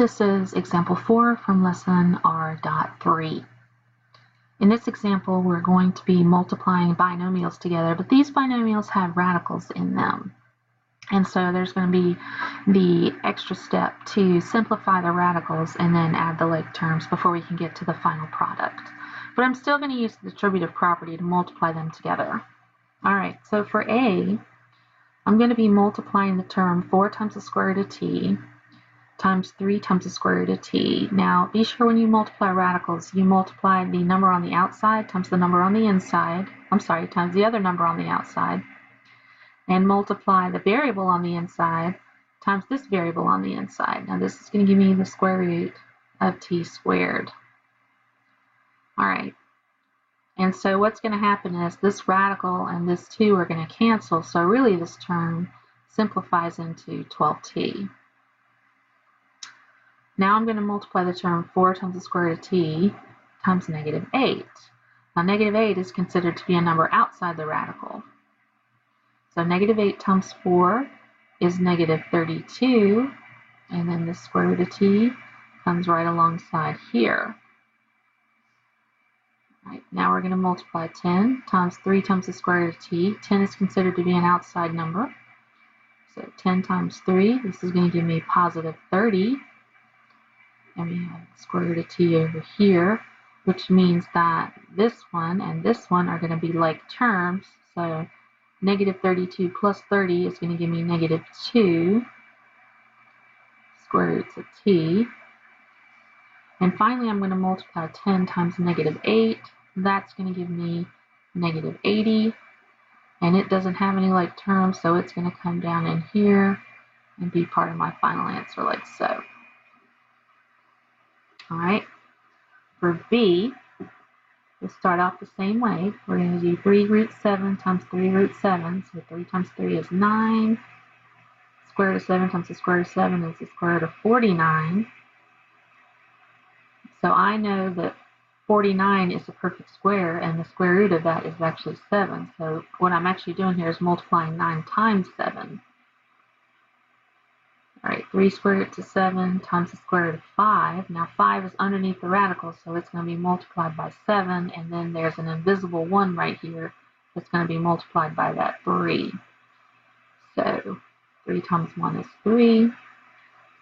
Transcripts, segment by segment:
This is example 4 from lesson R.3. In this example, we're going to be multiplying binomials together, but these binomials have radicals in them. And so there's going to be the extra step to simplify the radicals and then add the like terms before we can get to the final product. But I'm still going to use the distributive property to multiply them together. All right, so for A, I'm going to be multiplying the term 4 times the square root of t times 3 times the square root of t. Now, be sure when you multiply radicals, you multiply the number on the outside times the number on the inside, times the other number on the outside, and multiply the variable on the inside times this variable on the inside. Now, this is going to give me the square root of t squared. All right. And so what's going to happen is this radical and this 2 are going to cancel, so really this term simplifies into 12t. Now I'm going to multiply the term 4 times the square root of t times -8. Now -8 is considered to be a number outside the radical. So -8 times 4 is -32, and then the square root of t comes right alongside here. Right, now we're going to multiply 10 times 3 times the square root of t. 10 is considered to be an outside number. So 10 times 3, this is going to give me positive 30. And we have the square root of t over here, which means that this one and this one are going to be like terms. So -32 plus 30 is going to give me -2 square roots of t. And finally, I'm going to multiply 10 times -8. That's going to give me -80. And it doesn't have any like terms, so it's going to come down in here and be part of my final answer like so. All right, for B, we'll start off the same way. We're going to do 3 root 7 times 3 root 7. So 3 times 3 is 9. Square root of 7 times the square root of 7 is the square root of 49. So I know that 49 is a perfect square, and the square root of that is actually 7. So what I'm actually doing here is multiplying 9 times 7. All right, 3 square root of 7 times the square root of 5. Now 5 is underneath the radical, so it's going to be multiplied by 7, and then there's an invisible 1 right here that's going to be multiplied by that 3. So 3 times 1 is 3.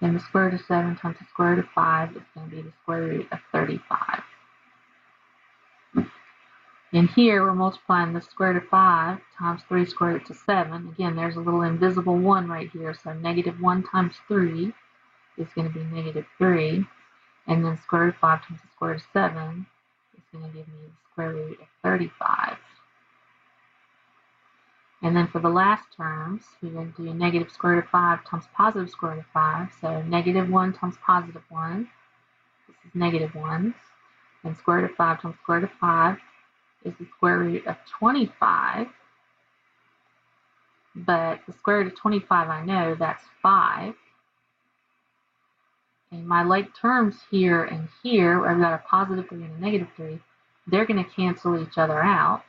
Then the square root of 7 times the square root of 5 is going to be the square root of 35. And here we're multiplying the square root of 5 times 3 square root of 7. Again, there's a little invisible 1 right here, so -1 times 3 is going to be -3. And then square root of 5 times the square root of 7 is going to give me the square root of 35. And then for the last terms, we're going to do negative square root of 5 times positive square root of 5. So -1 times positive 1, this is -1. And square root of 5 times square root of 5 is the square root of 25. But the square root of 25, I know that's 5. And my like terms here and here, where I've got a positive 3 and a -3, they're going to cancel each other out.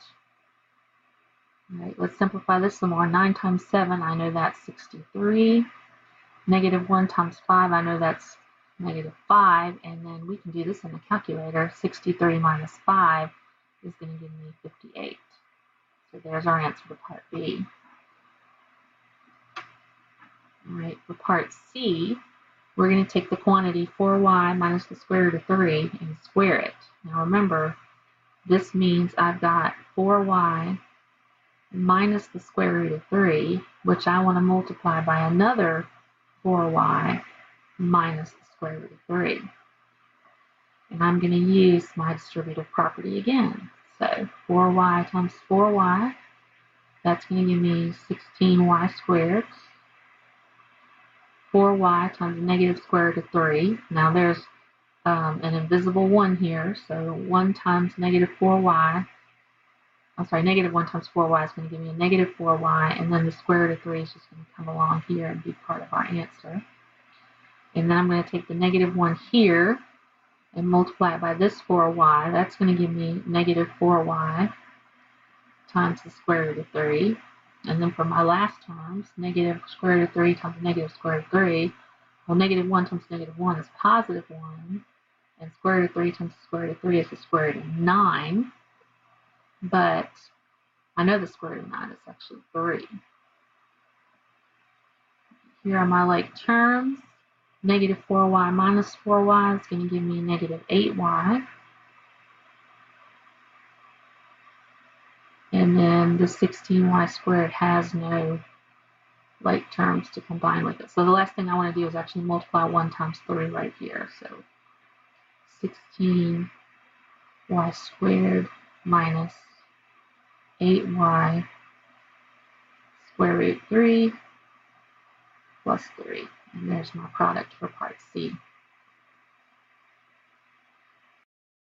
All right, let's simplify this some more. 9 times 7, I know that's 63. -1 times 5, I know that's -5. And then we can do this in the calculator. 63 minus 5 is going to give me 58. So there's our answer to part B. All right, for part C, we're going to take the quantity 4y minus the square root of 3 and square it. Now remember, this means I've got 4y minus the square root of 3, which I want to multiply by another 4y minus the square root of 3. And I'm going to use my distributive property again. So 4y times 4y, that's going to give me 16y squared. 4y times negative square root of 3. Now there's an invisible 1 here, so 1 times -4y, -1 times 4y is going to give me a -4y, and then the square root of 3 is just going to come along here and be part of our answer. And then I'm going to take the -1 here and multiply it by this 4y. That's going to give me -4y times the square root of 3. And then for my last terms, negative square root of 3 times negative square root of 3, well, -1 times -1 is +1, and square root of 3 times the square root of 3 is the square root of 9, but I know the square root of 9 is actually 3. Here are my like terms. -4y minus 4y is going to give me -8y. And then the 16y squared has no like terms to combine with it. So the last thing I want to do is actually multiply 1 times 3 right here. So 16y squared minus 8y square root 3 plus 3. And there's my product for part C.